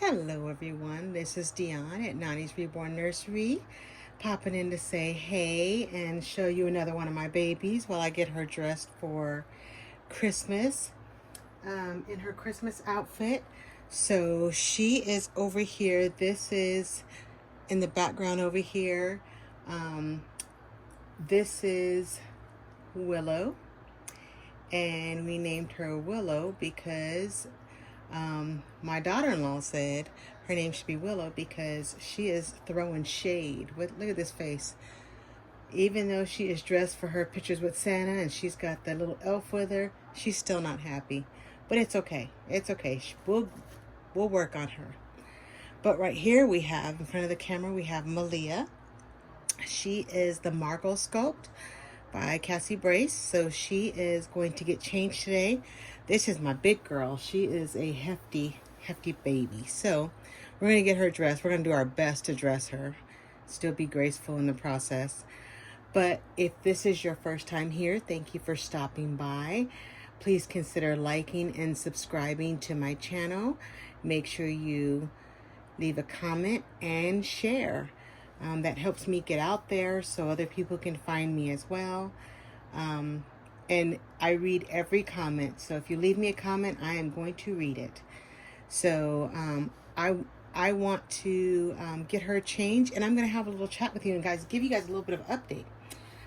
Hello everyone, this is Dion at Nani's Reborn Nursery, popping in to say hey and show you another one of my babies while I get her dressed for Christmas in her Christmas outfit. So she is over here. This is in the background over here. Um, this is Willow, and we named her Willow because my daughter-in-law said her name should be Willow because she is throwing shade. Look at this face. Even though she is dressed for her pictures with Santa and she's got that little elf with her, she's still not happy. But it's okay. It's okay. We'll work on her. But right here we have, in front of the camera, we have Malia. She is the Margot Sculpt by Cassie Brace. So she is going to get changed today. This is my big girl. She is a hefty baby. So we're going to get her dressed. We're going to do our best to dress her. Still be graceful in the process. But if this is your first time here, thank you for stopping by. Please consider liking and subscribing to my channel. Make sure you leave a comment and share. That helps me get out there so other people can find me as well. And I read every comment. So if you leave me a comment, I am going to read it. So I want to get her changed, and I'm going to have a little chat with you and guys, give you guys a little bit of update.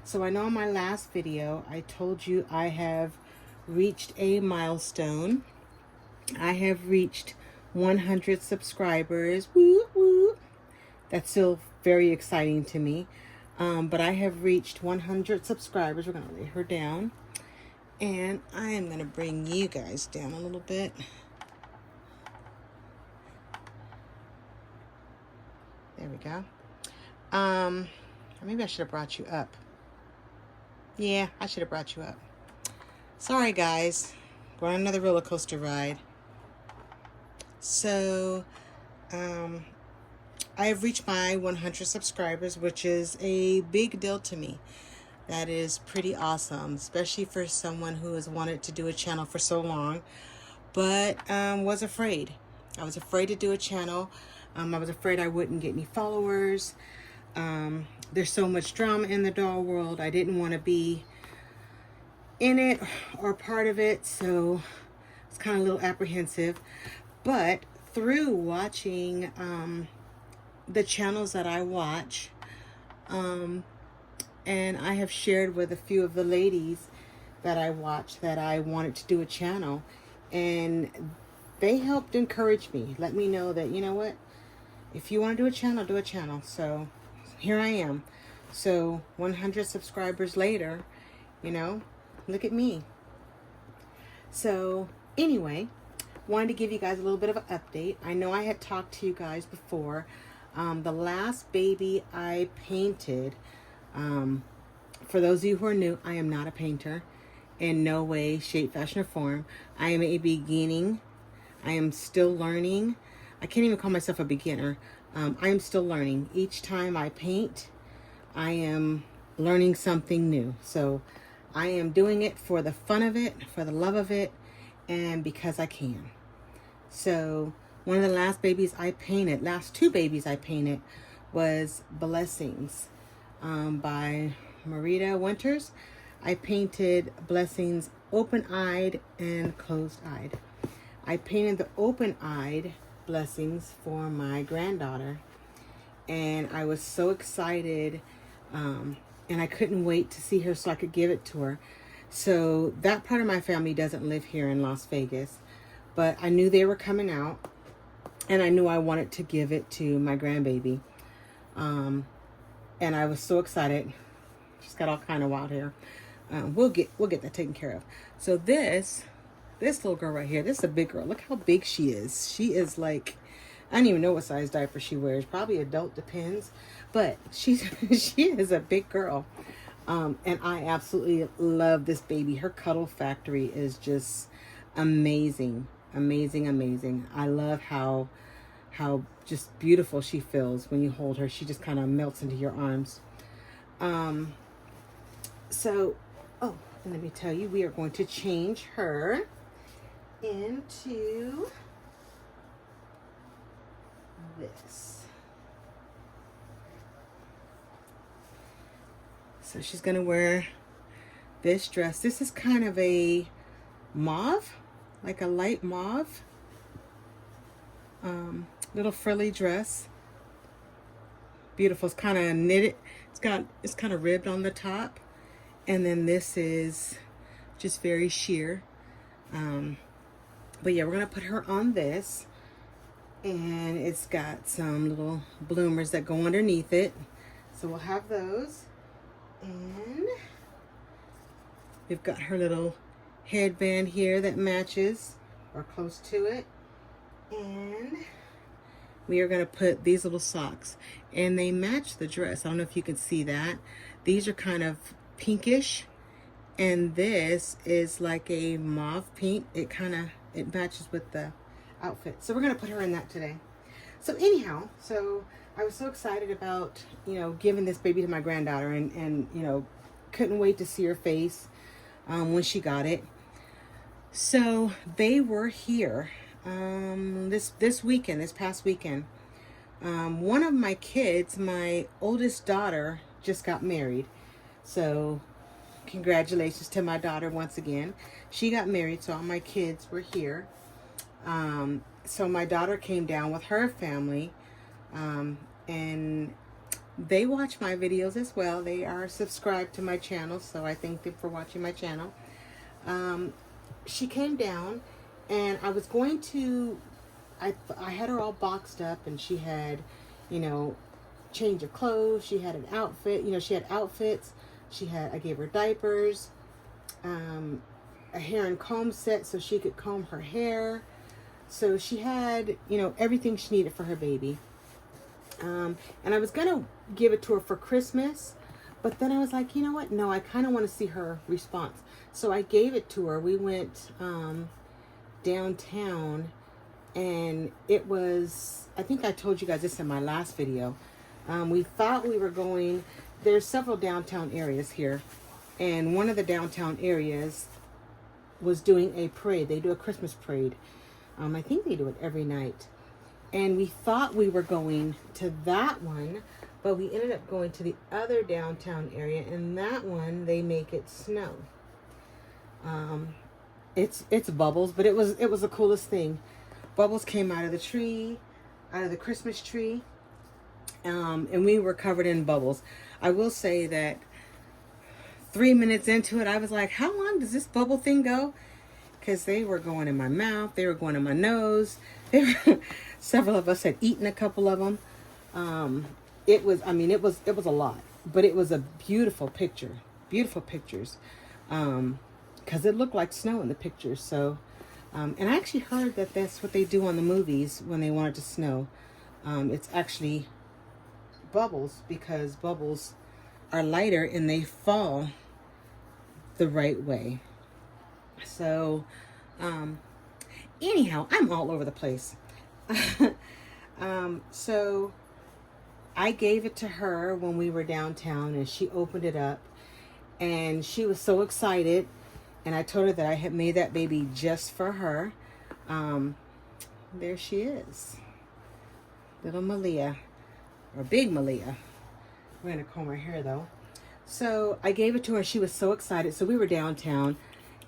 So I know in my last video, I told you I have reached a milestone. I have reached 100 subscribers. Woo, woo. That's still very exciting to me. But I have reached 100 subscribers. We're going to lay her down. And I am going to bring you guys down a little bit. There we go. Maybe I should have brought you up. Yeah, I should have brought you up. Sorry, guys. We're on another roller coaster ride. So, I have reached my 100 subscribers, which is a big deal to me. That is pretty awesome, especially for someone who has wanted to do a channel for so long, but was afraid. I was afraid to do a channel. I was afraid I wouldn't get any followers. There's so much drama in the doll world. I didn't want to be in it or part of it, so it's kind of a little apprehensive. But through watching the channels that I watch, and I have shared with a few of the ladies that I watch that I wanted to do a channel, and they helped encourage me, let me know that, you know what, if you want to do a channel, do a channel. So here I am. So 100 subscribers later, you know, look at me. So anyway, wanted to give you guys a little bit of an update. I know I had talked to you guys before. The last baby I painted, for those of you who are new, I am not a painter in no way, shape, fashion, or form. I am a beginning. I am still learning. I can't even call myself a beginner. I am still learning. Each time I paint, I am learning something new. So I am doing it for the fun of it, for the love of it, and because I can. So one of the last babies I painted, last two babies I painted, was Blessings by Marita Winters. I painted Blessings open-eyed and closed-eyed. I painted the open-eyed Blessings for my granddaughter, and I was so excited, and I couldn't wait to see her so I could give it to her. So that part of my family doesn't live here in Las Vegas, but I knew they were coming out, and I knew I wanted to give it to my grandbaby. And I was so excited. She's got all kind of wild hair. We'll get that taken care of. So this little girl right here, this is a big girl. Look how big she is. She is like, I don't even know what size diaper she wears. Probably adult, depends. But she is a big girl. And I absolutely love this baby. Her cuddle factory is just amazing. Amazing, amazing. I love how just beautiful she feels when you hold her. She just kind of melts into your arms. So, oh, and let me tell you, we are going to change her into this. So she's gonna wear this dress. This is kind of a mauve, like a light mauve, little frilly dress. Beautiful. It's kind of knitted. It's kind of ribbed on the top, and then this is just very sheer. But yeah, we're gonna put her on this, and it's got some little bloomers that go underneath it, so we'll have those. And we've got her little headband here that matches or close to it, and we are going to put these little socks, and they match the dress. I don't know if you can see that. These are kind of pinkish, and this is like a mauve pink. It matches with the outfit, so we're going to put her in that today. So anyhow, so I was so excited about, giving this baby to my granddaughter, and couldn't wait to see her face when she got it. So they were here this past weekend. One of my kids, my oldest daughter, just got married. So congratulations to my daughter once again. She got married, so all my kids were here. So my daughter came down with her family, and they watch my videos as well. They are subscribed to my channel, so I thank them for watching my channel. She came down, and I was going to, I had her all boxed up, and she had, change of clothes. She had an outfit, she had outfits. I gave her diapers, a hair and comb set so she could comb her hair. So she had, everything she needed for her baby. And I was going to give it to her for Christmas, but then I was like, you know what? No, I kind of want to see her response. So I gave it to her. We went downtown, and it was, I think I told you guys this in my last video. We thought we were going, there's several downtown areas here, and one of the downtown areas was doing a parade. They do a Christmas parade. I think they do it every night. And we thought we were going to that one, but we ended up going to the other downtown area, and that one, they make it snow. It's Bubbles, but it was the coolest thing. Bubbles came out of the tree, out of the Christmas tree, and we were covered in bubbles. I will say that 3 minutes into it, I was like, how long does this bubble thing go? Because they were going in my mouth, they were going in my nose. Several of us had eaten a couple of them. It was a lot, but it was a beautiful picture, beautiful pictures, because it looked like snow in the pictures. So, and I actually heard that that's what they do on the movies when they want it to snow. It's actually bubbles, because bubbles are lighter and they fall the right way. So, anyhow, I'm all over the place. So I gave it to her when we were downtown, and she opened it up, and she was so excited, and I told her that I had made that baby just for her. There she is, little Malia, or big Malia. We're gonna comb her hair though. So I gave it to her. She was so excited. So we were downtown,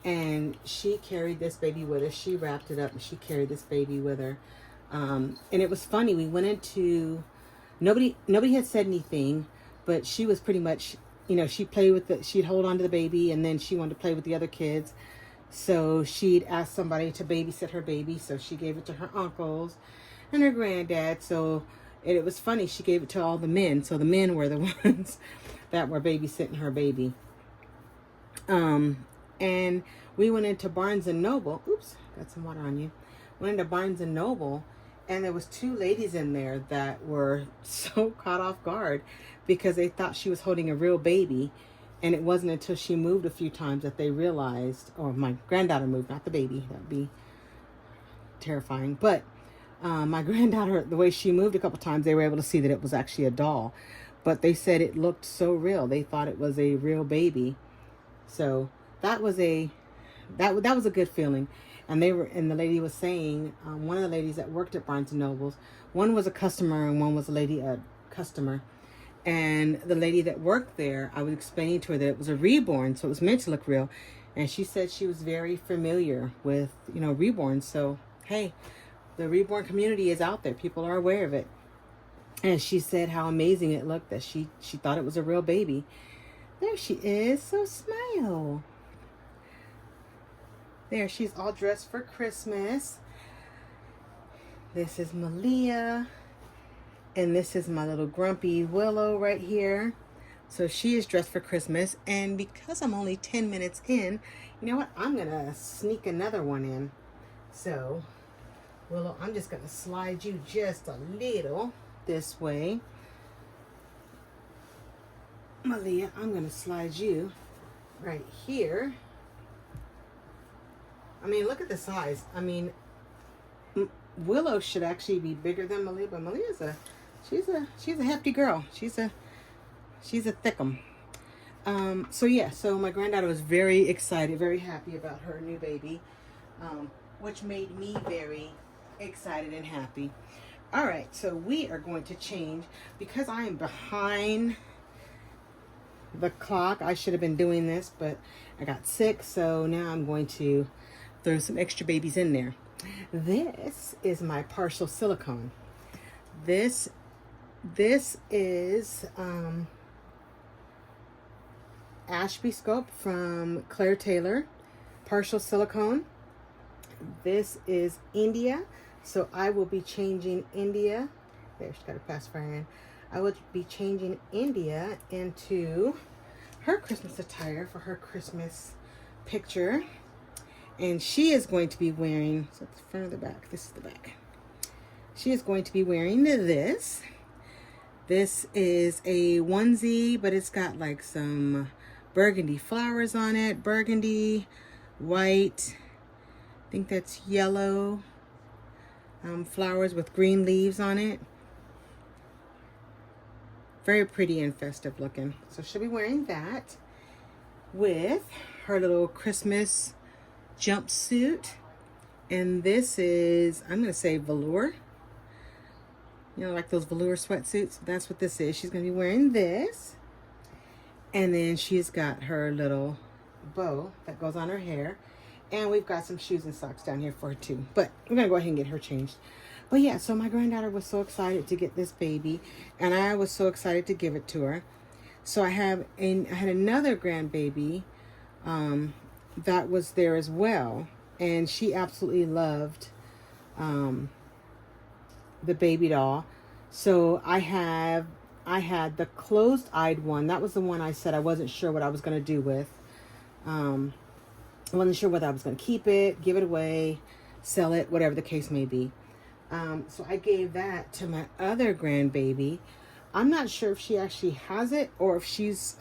and she carried this baby with her. She wrapped it up, and she carried this baby with her. And it was funny. We went into, nobody had said anything, but she was pretty much, she played with she'd hold on to the baby, and then she wanted to play with the other kids. So she'd ask somebody to babysit her baby. So she gave it to her uncles and her granddad. So it was funny. She gave it to all the men. So the men were the ones that were babysitting her baby. And we went into Barnes and Noble. Oops, got some water on you. Went into Barnes and Noble, and there was two ladies in there that were so caught off guard because they thought she was holding a real baby. And it wasn't until she moved a few times that they realized, or my granddaughter moved, not the baby. That would be terrifying. But my granddaughter, the way she moved a couple times, they were able to see that it was actually a doll. But they said it looked so real. They thought it was a real baby. So that was a that was a good feeling. And the lady was saying, one of the ladies that worked at Barnes and Nobles, one was a customer and one was a customer. And the lady that worked there, I was explaining to her that it was a reborn, so it was meant to look real. And she said she was very familiar with, reborns. So, hey, the reborn community is out there. People are aware of it. And she said how amazing it looked, that she thought it was a real baby. There she is. So smile. There, she's all dressed for Christmas. This is Malia. And this is my little grumpy Willow right here. So she is dressed for Christmas. And because I'm only 10 minutes in, you know what? I'm going to sneak another one in. So, Willow, I'm just going to slide you just a little this way. Malia, I'm going to slide you right here. I mean, look at the size. I mean, Willow should actually be bigger than Malia, but Malia's she's a hefty girl. She's a thickum. So my granddaughter was very excited, very happy about her new baby, which made me very excited and happy. All right, so we are going to change because I am behind the clock. I should have been doing this, but I got sick, so now I'm going to throw some extra babies in there. This is my partial silicone. This is Ashby Scope from Claire Taylor, partial silicone. This is India, so I will be changing India. There, she's got a pacifier in. I will be changing India into her Christmas attire for her Christmas picture. And she is going to be wearing, so it's the front of the back, this is the back. She is going to be wearing this. This is a onesie, but it's got like some burgundy flowers on it. Burgundy, white, I think that's yellow. Flowers with green leaves on it. Very pretty and festive looking. So she'll be wearing that with her little Christmas jumpsuit. And this is, I'm going to say velour. You know, like those velour sweatsuits. That's what this is. She's going to be wearing this. And then she's got her little bow that goes on her hair. And we've got some shoes and socks down here for her too. But we're going to go ahead and get her changed. But yeah, so my granddaughter was so excited to get this baby. And I was so excited to give it to her. So I had another grandbaby that was there as well. And she absolutely loved the baby doll. So I had the closed-eyed one. That was the one I said I wasn't sure what I was going to do with. I wasn't sure whether I was going to keep it, give it away, sell it, whatever the case may be. So I gave that to my other grandbaby. I'm not sure if she actually has it or if she's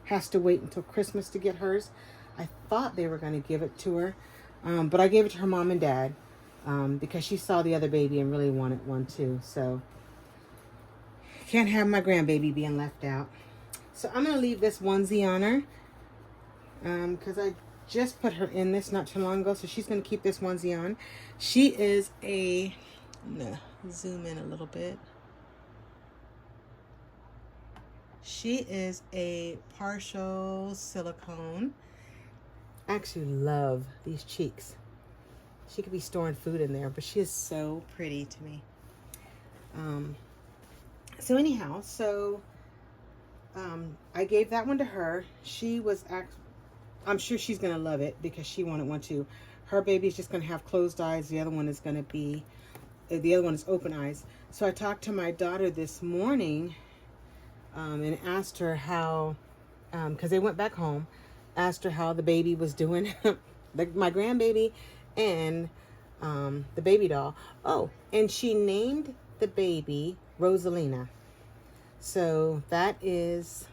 has to wait until Christmas to get hers. I thought they were going to give it to her, but I gave it to her mom and dad because she saw the other baby and really wanted one too. So can't have my grandbaby being left out. So I'm going to leave this onesie on her because I just put her in this not too long ago. So she's going to keep this onesie on. She is a, I'm going to zoom in a little bit. She is a partial silicone. I actually love these cheeks. She could be storing food in there, but she is so pretty to me. So anyhow, I gave that one to her. She was, I'm sure she's going to love it because she wanted one too. Her baby's just going to have closed eyes. The other one is going to be, the other one is open eyes. So I talked to my daughter this morning and asked her how, because they went back home, asked her how the baby was doing, my grandbaby and the baby doll. Oh, and she named the baby Rosalina. So that is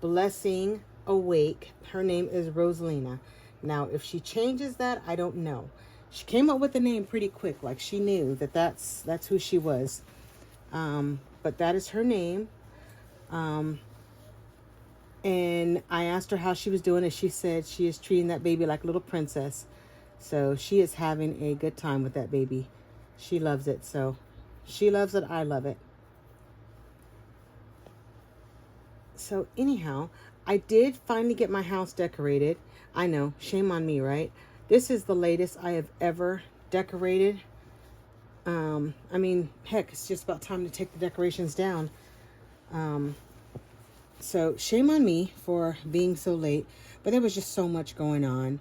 Blessing Awake. Her name is Rosalina. Now, if she changes that, I don't know. She came up with the name pretty quick, like she knew that that's who she was. But that is her name. And And I asked her how she was doing, and she said she is treating that baby like a little princess. So she is having a good time with that baby. She loves it. So she loves it. I love it. So anyhow, I did finally get my house decorated. I know, shame on me, right? This is the latest I have ever decorated. I mean, heck, it's just about time to take the decorations down. So shame on me for being so late, but there was just so much going on.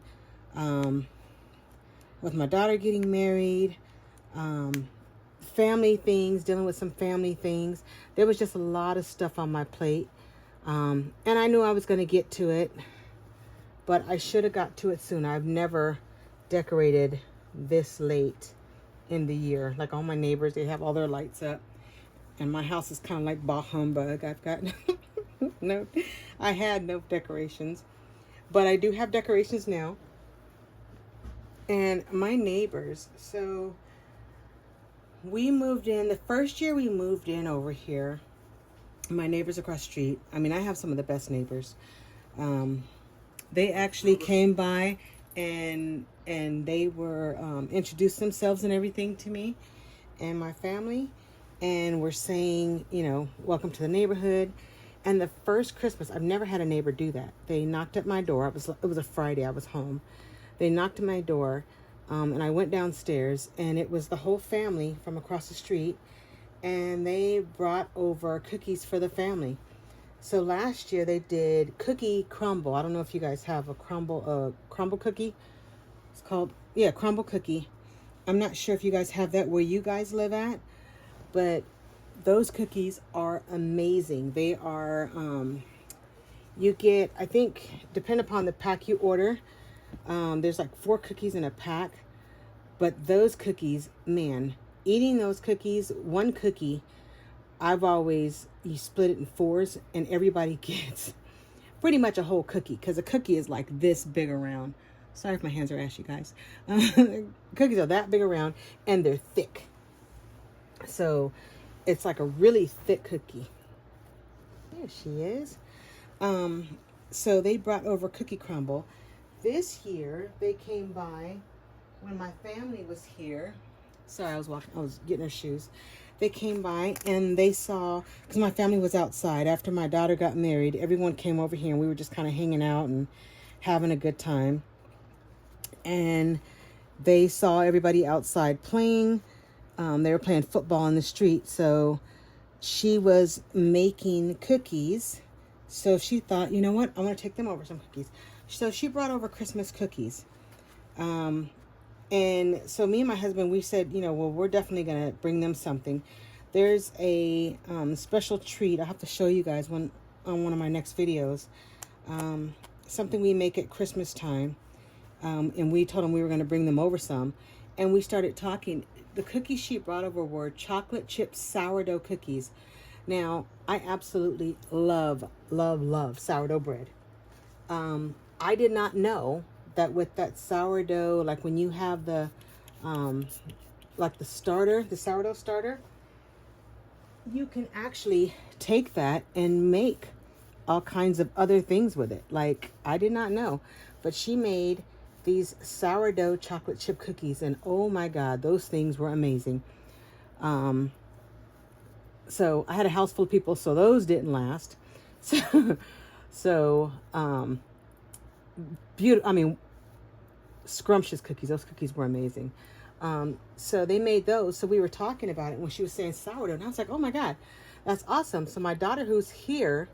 With my daughter getting married, family things, dealing with some family things. There was just a lot of stuff on my plate. And I knew I was going to get to it, but I should have got to it sooner. I've never decorated this late in the year. Like all my neighbors, they have all their lights up, and my house is kind of like bah humbug. I've got no, I had no decorations, but I do have decorations now. And my neighbors, so we moved in, the first year we moved in over here, my neighbors across the street, I mean, I have some of the best neighbors. They actually came by and they were introduced themselves and everything to me and my family, and were saying, you know, welcome to the neighborhood. And the first Christmas, I've never had a neighbor do that. They knocked at my door. It was a Friday. I was home. They knocked at my door, and I went downstairs, and it was the whole family from across the street, and they brought over cookies for the family. So last year they did cookie crumble. I don't know if you guys have a crumble cookie. It's called, yeah, crumble cookie. I'm not sure if you guys have that where you guys live at, but those cookies are amazing. They are, you get, I think, depending upon the pack you order, there's like 4 cookies in a pack. But those cookies, man, eating those cookies, one cookie, you split it in 4s, and everybody gets pretty much a whole cookie, because a cookie is like this big around. Sorry if my hands are ashy, guys. Cookies are that big around, and they're thick. So it's like a really thick cookie. There she is. So they brought over cookie crumble. This year, they came by when my family was here. Sorry, I was getting her shoes. They came by and they saw, because my family was outside. After my daughter got married, everyone came over here and we were just kind of hanging out and having a good time. And they saw everybody outside playing. They were playing football in the street. So she was making cookies. So she thought, you know what? I'm going to take them over some cookies. So she brought over Christmas cookies. And so me and my husband, we said, you know, well, we're definitely going to bring them something. There's a special treat. I'll have to show you guys on one of my next videos. Something we make at Christmas time. And we told them we were going to bring them over some. And we started talking. The cookies she brought over were chocolate chip sourdough cookies. Now, I absolutely love sourdough bread. I did not know that with that sourdough, like when you have the, like the sourdough starter, you can actually take that and make all kinds of other things with it. Like, I did not know, but she made these sourdough chocolate chip cookies, and oh my God, those things were amazing. So I had a house full of people, so those didn't last. So, beautiful. I mean, scrumptious cookies. Those cookies were amazing. So they made those. So we were talking about it when she was saying sourdough, and I was like, oh my God, that's awesome. So my daughter, who's here,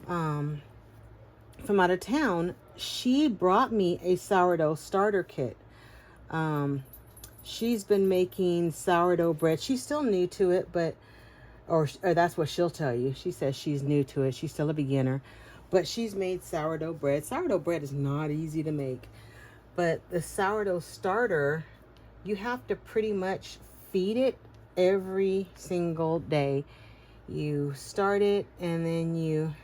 from out of town, she brought me a sourdough starter kit. She's been making sourdough bread. She's still new to it, but, or that's what she'll tell you. She says she's new to it. She's still a beginner, but she's made sourdough bread. Sourdough bread is not easy to make, but the sourdough starter, you have to pretty much feed it every single day. You start it, and then you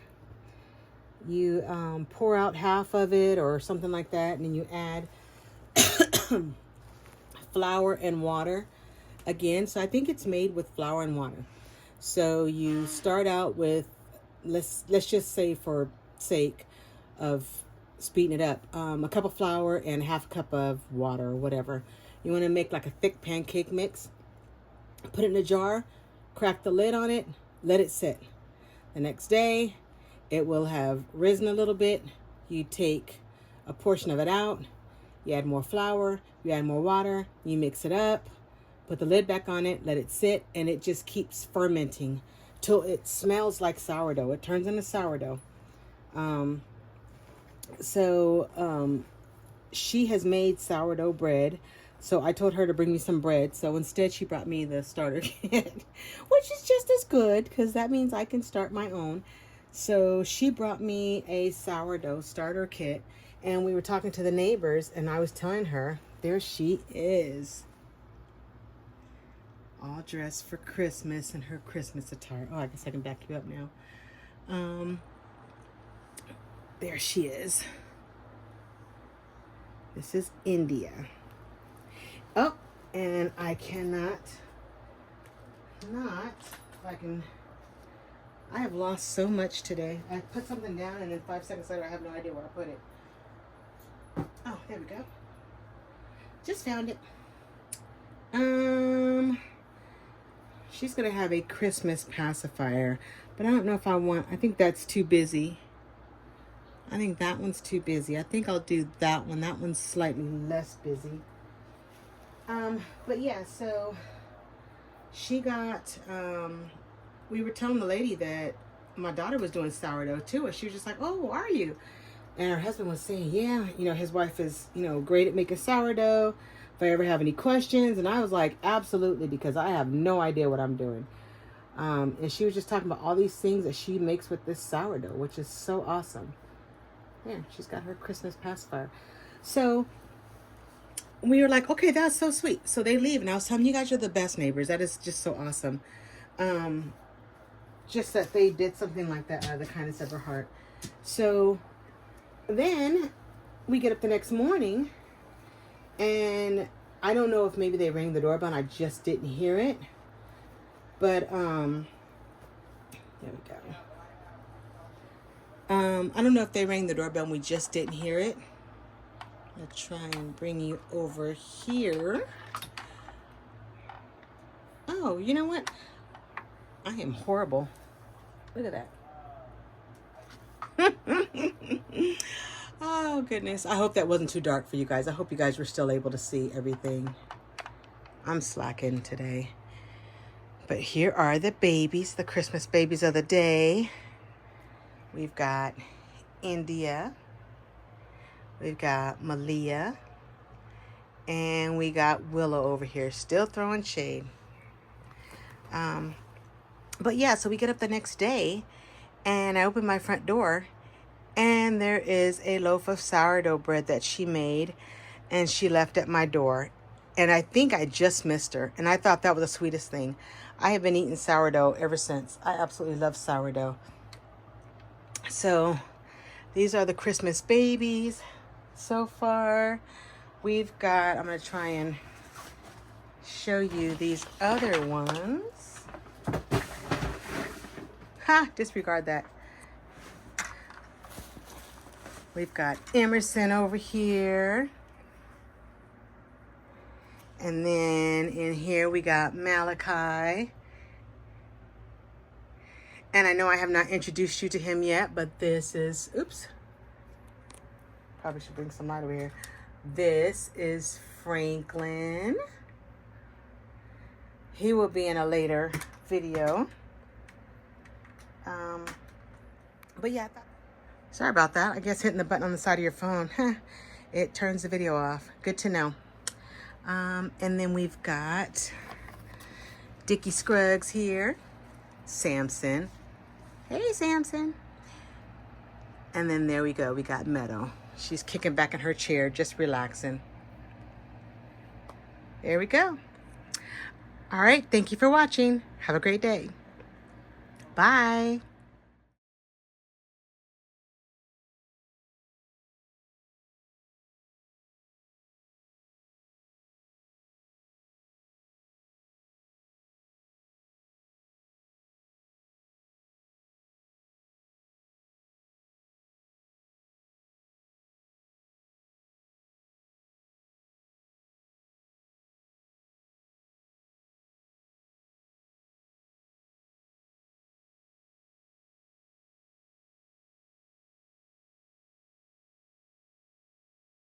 pour out half of it or something like that, and then you add flour and water again. So I think it's made with flour and water. So you start out with, let's just say for sake of speeding it up. A cup of flour and half a cup of water or whatever. You want to make like a thick pancake mix. Put it in a jar, crack the lid on it, let it sit. The next day, it will have risen a little bit. You take a portion of it out, you add more flour, you add more water, you mix it up, put the lid back on it, let it sit, and it just keeps fermenting till it smells like sourdough. It turns into sourdough. She has made sourdough bread. So I told her to bring me some bread. So instead she brought me the starter kit, which is just as good because that means I can start my own. So she brought me a sourdough starter kit, and we were talking to the neighbors, and I was telling her, there she is, all dressed for Christmas in her Christmas attire. Oh, I guess I can back you up now. There she is. This is India. Oh, and I cannot, I have lost so much today. I put something down and then 5 seconds later I have no idea where I put it. Oh, there we go. Just found it. She's going to have a Christmas pacifier, but I don't know if I think that's too busy. I think that one's too busy. I think I'll do that one. That one's slightly less busy. But yeah, so she got, we were telling the lady that my daughter was doing sourdough too, and she was just like, oh, are you? And her husband was saying, yeah, his wife is, great at making sourdough. If I ever have any questions. And I was like, absolutely, because I have no idea what I'm doing. And she was just talking about all these things that she makes with this sourdough, which is so awesome. Yeah, she's got her Christmas pacifier. So we were like, okay, that's so sweet. So they leave, and I was telling you guys are the best neighbors. That is just so awesome. Just that they did something like that out of the kindness of her heart. So then we get up the next morning, and I don't know if maybe they rang the doorbell and I just didn't hear it. But there we go. I don't know if they rang the doorbell and we just didn't hear it. I'll try and bring you over here. Oh, you know what? I am horrible. Look at that. Oh, goodness. I hope that wasn't too dark for you guys. I hope you guys were still able to see everything. I'm slacking today. But here are the babies, the Christmas babies of the day. We've got India. We've got Malia. And we got Willow over here, still throwing shade. But yeah, so we get up the next day, and I open my front door, and there is a loaf of sourdough bread that she made, and she left at my door. And I think I just missed her, and I thought that was the sweetest thing. I have been eating sourdough ever since. I absolutely love sourdough. So these are the Christmas babies so far. We've got, I'm going to try and show you these other ones. Ha, disregard that. We've got Emerson over here. And then in here we got Malachi. And I know I have not introduced you to him yet, but this is, oops. Probably should bring some light over here. This is Franklin. He will be in a later video. But yeah, sorry about that. I guess hitting the button on the side of your phone, it turns the video off. Good to know. And then we've got Dickie Scruggs here. Samson. Hey, Samson. And then there we go. We got Meadow. She's kicking back in her chair, just relaxing. There we go. All right. Thank you for watching. Have a great day. Bye.